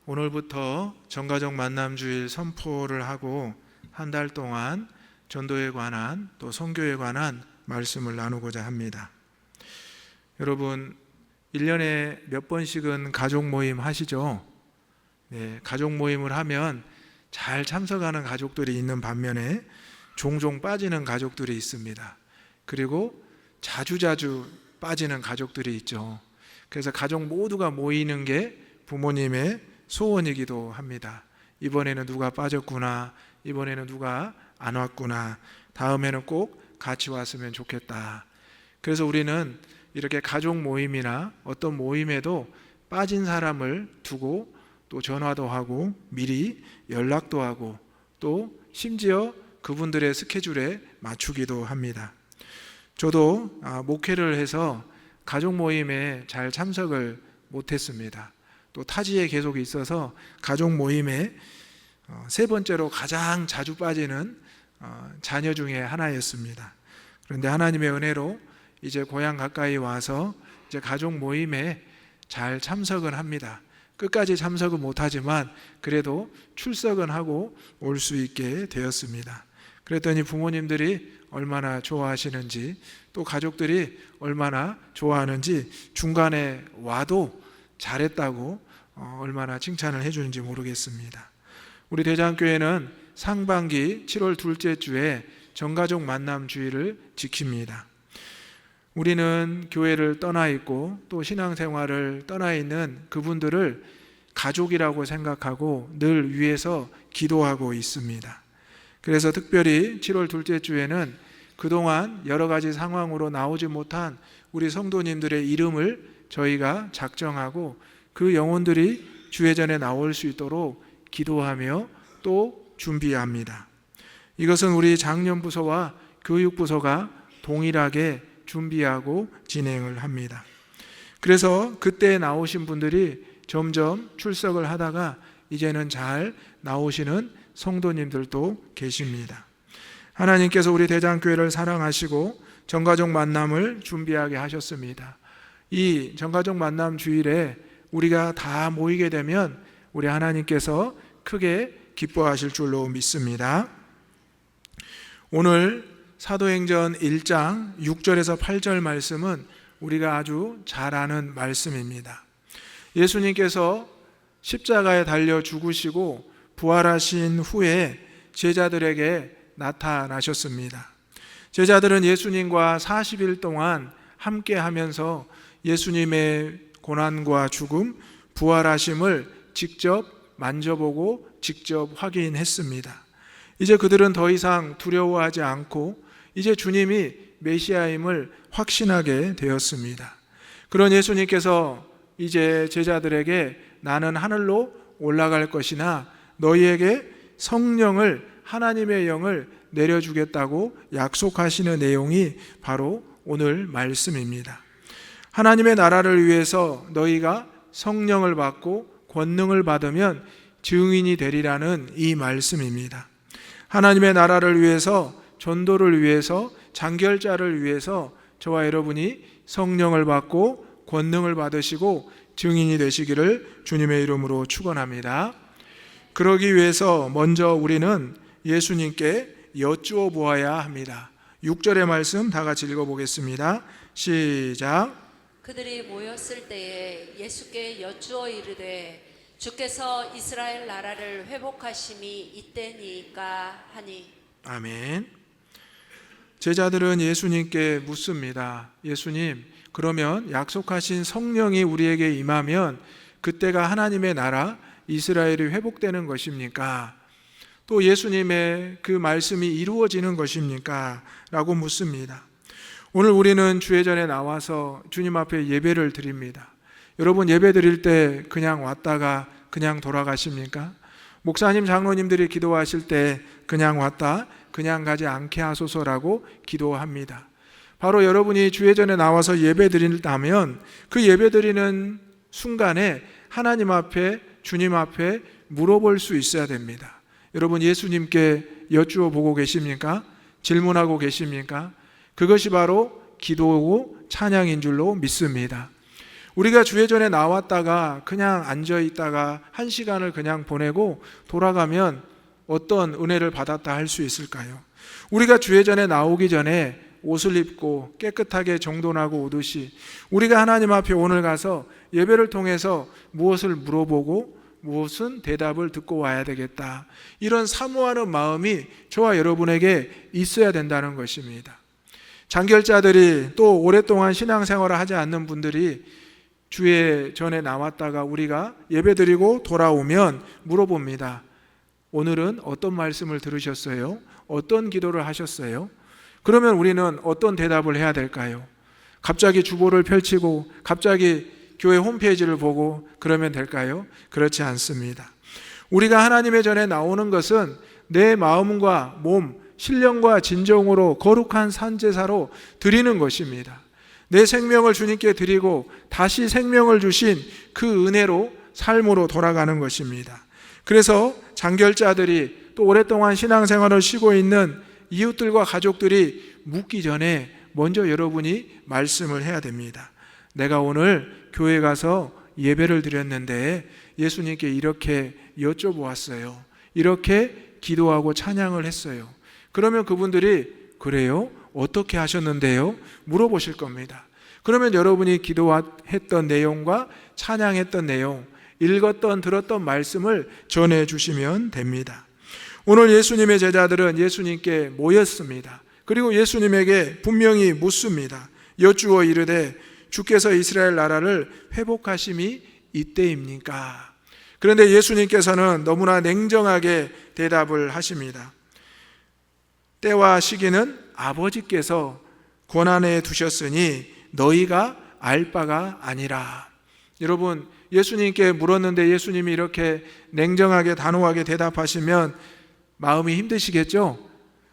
오늘부터 전가족 만남주일 선포를 하고 한 달 동안 전도에 관한 또 선교에 관한 말씀을 나누고자 합니다. 여러분 1년에 몇 번씩은 가족 모임 하시죠? 네, 가족 모임을 하면 잘 참석하는 가족들이 있는 반면에 종종 빠지는 가족들이 있습니다. 그리고 자주자주 빠지는 가족들이 있죠. 그래서 가족 모두가 모이는 게 부모님의 소원이기도 합니다. 이번에는 누가 빠졌구나, 이번에는 누가 안 왔구나, 다음에는 꼭 같이 왔으면 좋겠다. 그래서 우리는 이렇게 가족 모임이나 어떤 모임에도 빠진 사람을 두고 또 전화도 하고 미리 연락도 하고 또 심지어 그분들의 스케줄에 맞추기도 합니다. 저도 목회를 해서 가족 모임에 잘 참석을 못했습니다. 또 타지에 계속 있어서 가족 모임에 세 번째로 가장 자주 빠지는 자녀 중에 하나였습니다. 그런데 하나님의 은혜로 이제 고향 가까이 와서 이제 가족 모임에 잘 참석은 합니다. 끝까지 참석은 못하지만 그래도 출석은 하고 올 수 있게 되었습니다. 그랬더니 부모님들이 얼마나 좋아하시는지 또 가족들이 얼마나 좋아하는지 중간에 와도 잘했다고 얼마나 칭찬을 해주는지 모르겠습니다. 우리 대장교회는 상반기 7월 둘째 주에 전가족 만남 주일을 지킵니다. 우리는 교회를 떠나 있고 또 신앙생활을 떠나 있는 그분들을 가족이라고 생각하고 늘 위해서 기도하고 있습니다. 그래서 특별히 7월 둘째 주에는 그동안 여러 가지 상황으로 나오지 못한 우리 성도님들의 이름을 저희가 작정하고 그 영혼들이 주회전에 나올 수 있도록 기도하며 또 준비합니다. 이것은 우리 장년부서와 교육부서가 동일하게 준비하고 진행을 합니다. 그래서 그때 나오신 분들이 점점 출석을 하다가 이제는 잘 나오시는 성도님들도 계십니다. 하나님께서 우리 대장교회를 사랑하시고 전가족 만남을 준비하게 하셨습니다. 이 전가족 만남 주일에 우리가 다 모이게 되면 우리 하나님께서 크게 기뻐하실 줄로 믿습니다. 오늘 사도행전 1장 6절에서 8절 말씀은 우리가 아주 잘 아는 말씀입니다. 예수님께서 십자가에 달려 죽으시고 부활하신 후에 제자들에게 나타나셨습니다. 제자들은 예수님과 40일 동안 함께 하면서 예수님의 고난과 죽음, 부활하심을 직접 만져보고 직접 확인했습니다. 이제 그들은 더 이상 두려워하지 않고 이제 주님이 메시아임을 확신하게 되었습니다. 그런 예수님께서 이제 제자들에게 나는 하늘로 올라갈 것이나 너희에게 성령을, 하나님의 영을 내려주겠다고 약속하시는 내용이 바로 오늘 말씀입니다. 하나님의 나라를 위해서 너희가 성령을 받고 권능을 받으면 증인이 되리라는 이 말씀입니다. 하나님의 나라를 위해서, 전도를 위해서, 장결자를 위해서 저와 여러분이 성령을 받고 권능을 받으시고 증인이 되시기를 주님의 이름으로 축원합니다. 그러기 위해서 먼저 우리는 예수님께 여쭈어 보아야 합니다. 6절의 말씀 다 같이 읽어보겠습니다. 시작. 그들이 모였을 때에 예수께 여쭈어 이르되 주께서 이스라엘 나라를 회복하심이 이때니까 하니. 아멘. 제자들은 예수님께 묻습니다. 예수님, 그러면 약속하신 성령이 우리에게 임하면 그때가 하나님의 나라 이스라엘이 회복되는 것입니까? 또 예수님의 그 말씀이 이루어지는 것입니까? 라고 묻습니다. 오늘 우리는 주회전에 나와서 주님 앞에 예배를 드립니다. 여러분 예배 드릴 때 그냥 왔다가 그냥 돌아가십니까? 목사님, 장로님들이 기도하실 때 그냥 왔다 그냥 가지 않게 하소서라고 기도합니다. 바로 여러분이 주회전에 나와서 예배 드린다면 그 예배 드리는 순간에 하나님 앞에, 주님 앞에 물어볼 수 있어야 됩니다. 여러분 예수님께 여쭈어 보고 계십니까? 질문하고 계십니까? 그것이 바로 기도고 찬양인 줄로 믿습니다. 우리가 주회전에 나왔다가 그냥 앉아 있다가 한 시간을 그냥 보내고 돌아가면 어떤 은혜를 받았다 할 수 있을까요? 우리가 주회전에 나오기 전에 옷을 입고 깨끗하게 정돈하고 오듯이 우리가 하나님 앞에 오늘 가서 예배를 통해서 무엇을 물어보고 무엇은 대답을 듣고 와야 되겠다, 이런 사모하는 마음이 저와 여러분에게 있어야 된다는 것입니다. 장결자들이 또 오랫동안 신앙생활을 하지 않는 분들이 주의 전에 나왔다가 우리가 예배드리고 돌아오면 물어봅니다. 오늘은 어떤 말씀을 들으셨어요? 어떤 기도를 하셨어요? 그러면 우리는 어떤 대답을 해야 될까요? 갑자기 주보를 펼치고 갑자기 교회 홈페이지를 보고 그러면 될까요? 그렇지 않습니다. 우리가 하나님의 전에 나오는 것은 내 마음과 몸, 신령과 진정으로 거룩한 산제사로 드리는 것입니다. 내 생명을 주님께 드리고 다시 생명을 주신 그 은혜로 삶으로 돌아가는 것입니다. 그래서 장결자들이 또 오랫동안 신앙생활을 쉬고 있는 이웃들과 가족들이 묻기 전에 먼저 여러분이 말씀을 해야 됩니다. 내가 오늘 교회 가서 예배를 드렸는데 예수님께 이렇게 여쭤보았어요. 이렇게 기도하고 찬양을 했어요. 그러면 그분들이 그래요? 어떻게 하셨는데요? 물어보실 겁니다. 그러면 여러분이 기도했던 내용과 찬양했던 내용, 읽었던 들었던 말씀을 전해주시면 됩니다. 오늘 예수님의 제자들은 예수님께 모였습니다. 그리고 예수님에게 분명히 묻습니다. 여쭈어 이르되 주께서 이스라엘 나라를 회복하심이 이때입니까? 그런데 예수님께서는 너무나 냉정하게 대답을 하십니다. 때와 시기는 아버지께서 권한에 두셨으니 너희가 알 바가 아니라. 여러분, 예수님께 물었는데 예수님이 이렇게 냉정하게 단호하게 대답하시면 마음이 힘드시겠죠?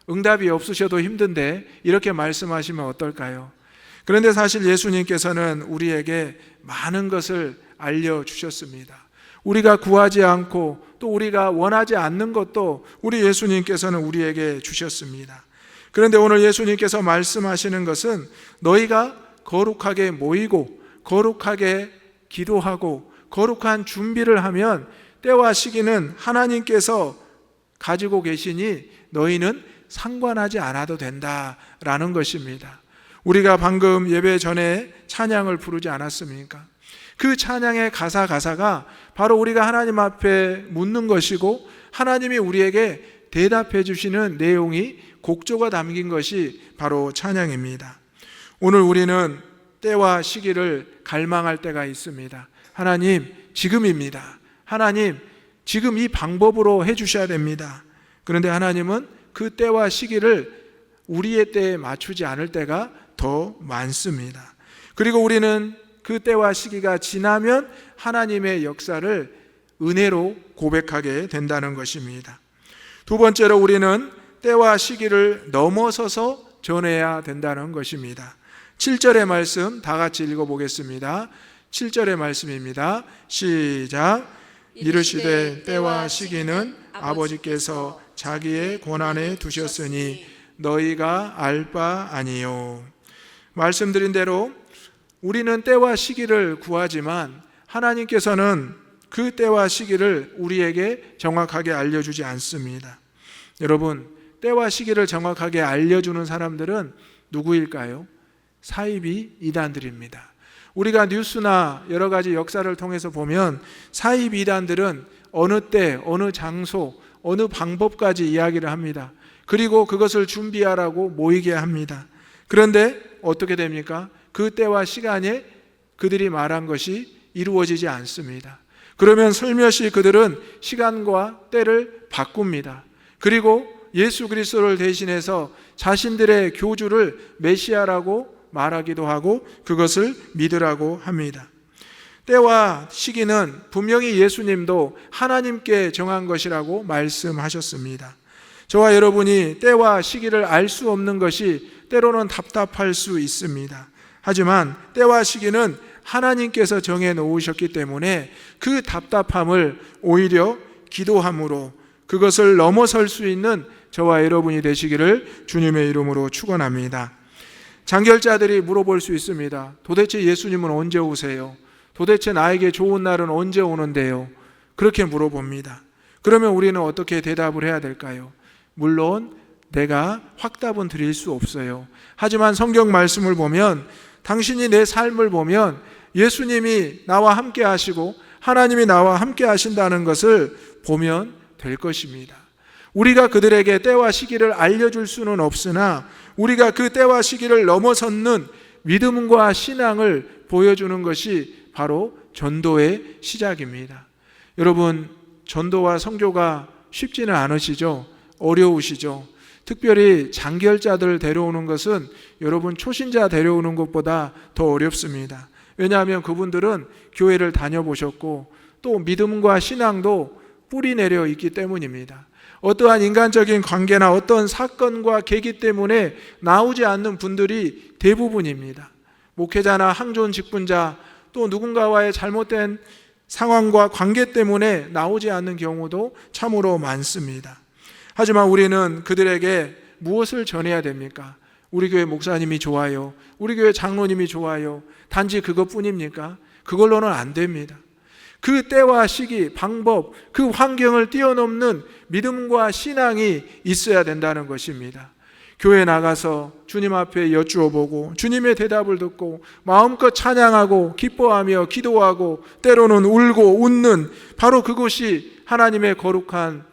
응답이 없으셔도 힘든데 이렇게 말씀하시면 어떨까요? 그런데 사실 예수님께서는 우리에게 많은 것을 알려주셨습니다. 우리가 구하지 않고 또 우리가 원하지 않는 것도 우리 예수님께서는 우리에게 주셨습니다. 그런데 오늘 예수님께서 말씀하시는 것은 너희가 거룩하게 모이고 거룩하게 기도하고 거룩한 준비를 하면 때와 시기는 하나님께서 가지고 계시니 너희는 상관하지 않아도 된다라는 것입니다. 우리가 방금 예배 전에 찬양을 부르지 않았습니까? 그 찬양의 가사가 바로 우리가 하나님 앞에 묻는 것이고 하나님이 우리에게 대답해 주시는 내용이 곡조가 담긴 것이 바로 찬양입니다. 오늘 우리는 때와 시기를 갈망할 때가 있습니다. 하나님, 지금입니다. 하나님, 지금 이 방법으로 해주셔야 됩니다. 그런데 하나님은 그 때와 시기를 우리의 때에 맞추지 않을 때가 더 많습니다. 그리고 우리는 그 때와 시기가 지나면 하나님의 역사를 은혜로 고백하게 된다는 것입니다. 두 번째로 우리는 때와 시기를 넘어서서 전해야 된다는 것입니다. 7절의 말씀 다 같이 읽어보겠습니다. 7절의 말씀입니다. 시작. 이르시되 때와 시기는 아버지께서 자기의 권한에 두셨으니 너희가 알 바 아니요. 말씀드린 대로 우리는 때와 시기를 구하지만 하나님께서는 그 때와 시기를 우리에게 정확하게 알려주지 않습니다. 여러분, 때와 시기를 정확하게 알려주는 사람들은 누구일까요? 사이비 이단들입니다. 우리가 뉴스나 여러 가지 역사를 통해서 보면 사이비 이단들은 어느 때, 어느 장소, 어느 방법까지 이야기를 합니다. 그리고 그것을 준비하라고 모이게 합니다. 그런데 어떻게 됩니까? 그 때와 시간에 그들이 말한 것이 이루어지지 않습니다. 그러면 슬며시 그들은 시간과 때를 바꿉니다. 그리고 예수 그리스도를 대신해서 자신들의 교주를 메시아라고 말하기도 하고 그것을 믿으라고 합니다. 때와 시기는 분명히 예수님도 하나님께 정한 것이라고 말씀하셨습니다. 저와 여러분이 때와 시기를 알 수 없는 것이 때로는 답답할 수 있습니다. 하지만 때와 시기는 하나님께서 정해 놓으셨기 때문에 그 답답함을 오히려 기도함으로 그것을 넘어설 수 있는 저와 여러분이 되시기를 주님의 이름으로 축원합니다. 장결자들이 물어볼 수 있습니다. 도대체 예수님은 언제 오세요? 도대체 나에게 좋은 날은 언제 오는데요? 그렇게 물어봅니다. 그러면 우리는 어떻게 대답을 해야 될까요? 물론 내가 확답은 드릴 수 없어요. 하지만 성경 말씀을 보면, 당신이 내 삶을 보면 예수님이 나와 함께 하시고 하나님이 나와 함께 하신다는 것을 보면 될 것입니다. 우리가 그들에게 때와 시기를 알려줄 수는 없으나 우리가 그 때와 시기를 넘어섰는 믿음과 신앙을 보여주는 것이 바로 전도의 시작입니다. 여러분, 전도와 선교가 쉽지는 않으시죠? 어려우시죠? 특별히 장결자들을 데려오는 것은 여러분 초신자 데려오는 것보다 더 어렵습니다. 왜냐하면 그분들은 교회를 다녀보셨고 또 믿음과 신앙도 뿌리 내려 있기 때문입니다. 어떠한 인간적인 관계나 어떤 사건과 계기 때문에 나오지 않는 분들이 대부분입니다. 목회자나 항존 직분자, 또 누군가와의 잘못된 상황과 관계 때문에 나오지 않는 경우도 참으로 많습니다. 하지만 우리는 그들에게 무엇을 전해야 됩니까? 우리 교회 목사님이 좋아요. 우리 교회 장로님이 좋아요. 단지 그것뿐입니까? 그걸로는 안 됩니다. 그 때와 시기, 방법, 그 환경을 뛰어넘는 믿음과 신앙이 있어야 된다는 것입니다. 교회 나가서 주님 앞에 여쭈어 보고 주님의 대답을 듣고 마음껏 찬양하고 기뻐하며 기도하고 때로는 울고 웃는 바로 그곳이 하나님의 거룩한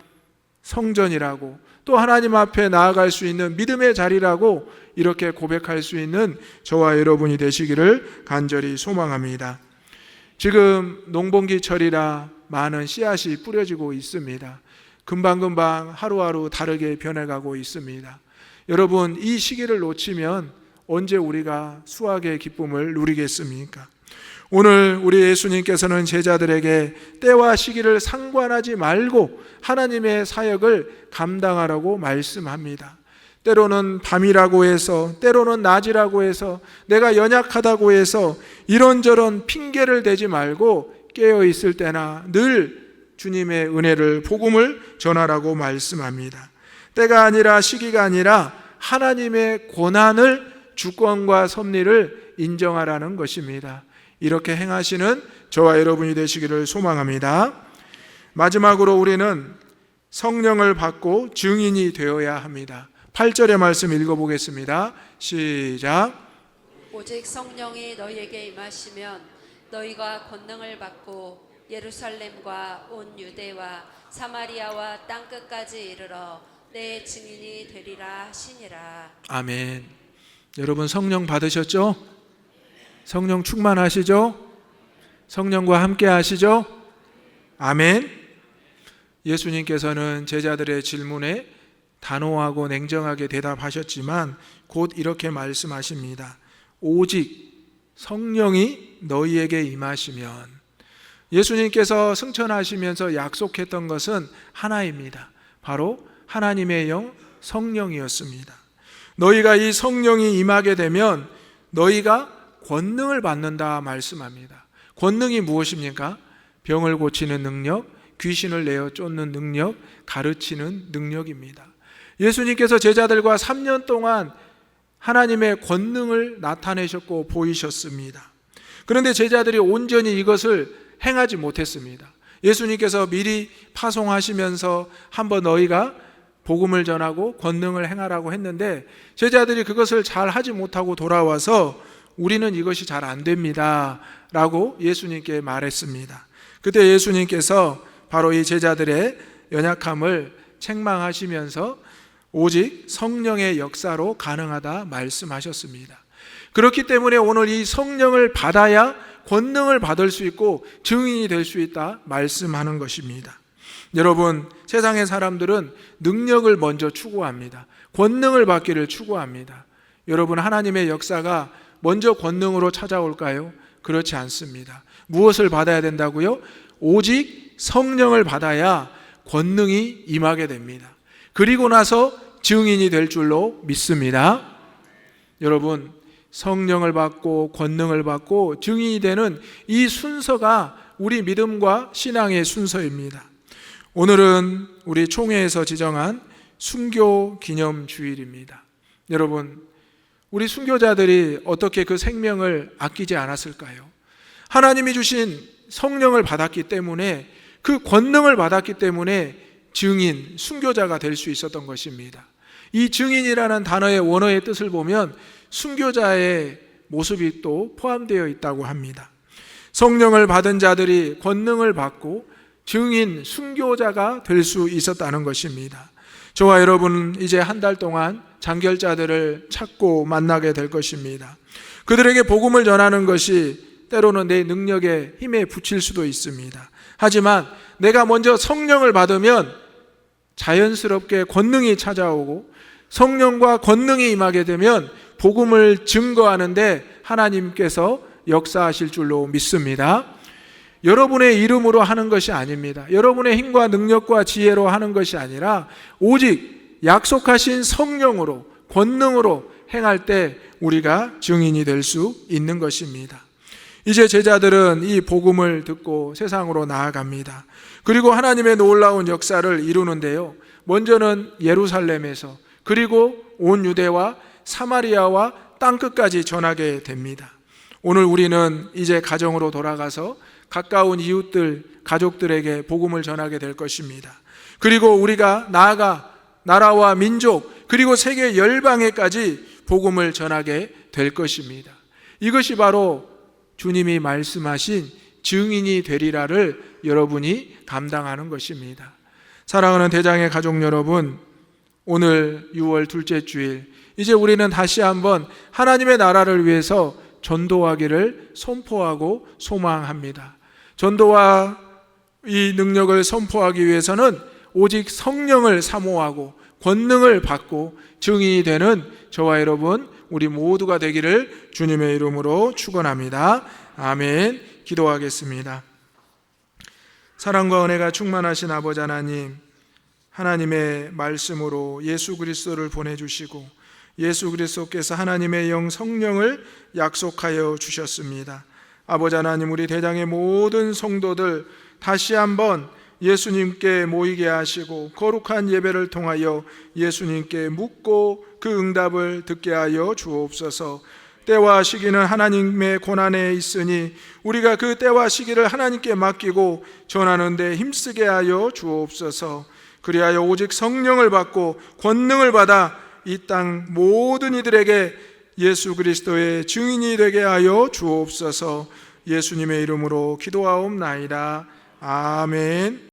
성전이라고, 또 하나님 앞에 나아갈 수 있는 믿음의 자리라고 이렇게 고백할 수 있는 저와 여러분이 되시기를 간절히 소망합니다. 지금 농번기철이라 많은 씨앗이 뿌려지고 있습니다. 금방금방 하루하루 다르게 변해가고 있습니다. 여러분, 이 시기를 놓치면 언제 우리가 수확의 기쁨을 누리겠습니까? 오늘 우리 예수님께서는 제자들에게 때와 시기를 상관하지 말고 하나님의 사역을 감당하라고 말씀합니다. 때로는 밤이라고 해서, 때로는 낮이라고 해서, 내가 연약하다고 해서 이런저런 핑계를 대지 말고 깨어 있을 때나 늘 주님의 은혜를, 복음을 전하라고 말씀합니다. 때가 아니라 시기가 아니라 하나님의 권한을, 주권과 섭리를 인정하라는 것입니다. 이렇게 행하시는 저와 여러분이 되시기를 소망합니다. 마지막으로 우리는 성령을 받고 증인이 되어야 합니다. 8절의 말씀 읽어보겠습니다. 시작. 오직 성령이 너희에게 임하시면 너희가 권능을 받고 예루살렘과 온 유대와 사마리아와 땅끝까지 이르러 내 증인이 되리라 하시니라. 아멘. 여러분, 성령 받으셨죠? 성령 충만하시죠? 성령과 함께 하시죠? 아멘. 예수님께서는 제자들의 질문에 단호하고 냉정하게 대답하셨지만 곧 이렇게 말씀하십니다. 오직 성령이 너희에게 임하시면, 예수님께서 승천하시면서 약속했던 것은 하나입니다. 바로 하나님의 영 성령이었습니다. 너희가 이 성령이 임하게 되면 너희가 권능을 받는다 말씀합니다. 권능이 무엇입니까? 병을 고치는 능력, 귀신을 내어 쫓는 능력, 가르치는 능력입니다. 예수님께서 제자들과 3년 동안 하나님의 권능을 나타내셨고 보이셨습니다. 그런데 제자들이 온전히 이것을 행하지 못했습니다. 예수님께서 미리 파송하시면서 한번 너희가 복음을 전하고 권능을 행하라고 했는데 제자들이 그것을 잘 하지 못하고 돌아와서 우리는 이것이 잘 안 됩니다 라고 예수님께 말했습니다. 그때 예수님께서 바로 이 제자들의 연약함을 책망하시면서 오직 성령의 역사로 가능하다 말씀하셨습니다. 그렇기 때문에 오늘 이 성령을 받아야 권능을 받을 수 있고 증인이 될 수 있다 말씀하는 것입니다. 여러분, 세상의 사람들은 능력을 먼저 추구합니다. 권능을 받기를 추구합니다. 여러분, 하나님의 역사가 먼저 권능으로 찾아올까요? 그렇지 않습니다. 무엇을 받아야 된다고요? 오직 성령을 받아야 권능이 임하게 됩니다. 그리고 나서 증인이 될 줄로 믿습니다. 여러분, 성령을 받고 권능을 받고 증인이 되는 이 순서가 우리 믿음과 신앙의 순서입니다. 오늘은 우리 총회에서 지정한 순교 기념 주일입니다. 여러분, 우리 순교자들이 어떻게 그 생명을 아끼지 않았을까요? 하나님이 주신 성령을 받았기 때문에, 그 권능을 받았기 때문에 증인, 순교자가 될 수 있었던 것입니다. 이 증인이라는 단어의 원어의 뜻을 보면 순교자의 모습이 또 포함되어 있다고 합니다. 성령을 받은 자들이 권능을 받고 증인, 순교자가 될 수 있었다는 것입니다. 저와 여러분은 이제 한 달 동안 장결자들을 찾고 만나게 될 것입니다. 그들에게 복음을 전하는 것이 때로는 내 능력에 힘에 부칠 수도 있습니다. 하지만 내가 먼저 성령을 받으면 자연스럽게 권능이 찾아오고, 성령과 권능이 임하게 되면 복음을 증거하는데 하나님께서 역사하실 줄로 믿습니다. 여러분의 이름으로 하는 것이 아닙니다. 여러분의 힘과 능력과 지혜로 하는 것이 아니라 오직 약속하신 성령으로, 권능으로 행할 때 우리가 증인이 될 수 있는 것입니다. 이제 제자들은 이 복음을 듣고 세상으로 나아갑니다. 그리고 하나님의 놀라운 역사를 이루는데요, 먼저는 예루살렘에서, 그리고 온 유대와 사마리아와 땅끝까지 전하게 됩니다. 오늘 우리는 이제 가정으로 돌아가서 가까운 이웃들, 가족들에게 복음을 전하게 될 것입니다. 그리고 우리가 나아가 나라와 민족, 그리고 세계 열방에까지 복음을 전하게 될 것입니다. 이것이 바로 주님이 말씀하신 증인이 되리라를 여러분이 감당하는 것입니다. 사랑하는 대장의 가족 여러분, 오늘 6월 둘째 주일, 이제 우리는 다시 한번 하나님의 나라를 위해서 전도하기를 선포하고 소망합니다. 전도와 이 능력을 선포하기 위해서는 오직 성령을 사모하고 권능을 받고 증인이 되는 저와 여러분, 우리 모두가 되기를 주님의 이름으로 축원합니다. 아멘. 기도하겠습니다. 사랑과 은혜가 충만하신 아버지 하나님, 하나님의 말씀으로 예수 그리스도를 보내주시고 예수 그리스도께서 하나님의 영 성령을 약속하여 주셨습니다. 아버지 하나님, 우리 대장의 모든 성도들 다시 한번 예수님께 모이게 하시고 거룩한 예배를 통하여 예수님께 묻고 그 응답을 듣게 하여 주옵소서. 때와 시기는 하나님의 고난에 있으니 우리가 그 때와 시기를 하나님께 맡기고 전하는 데 힘쓰게 하여 주옵소서. 그리하여 오직 성령을 받고 권능을 받아 이 땅 모든 이들에게 예수 그리스도의 증인이 되게 하여 주옵소서. 예수님의 이름으로 기도하옵나이다. 아멘.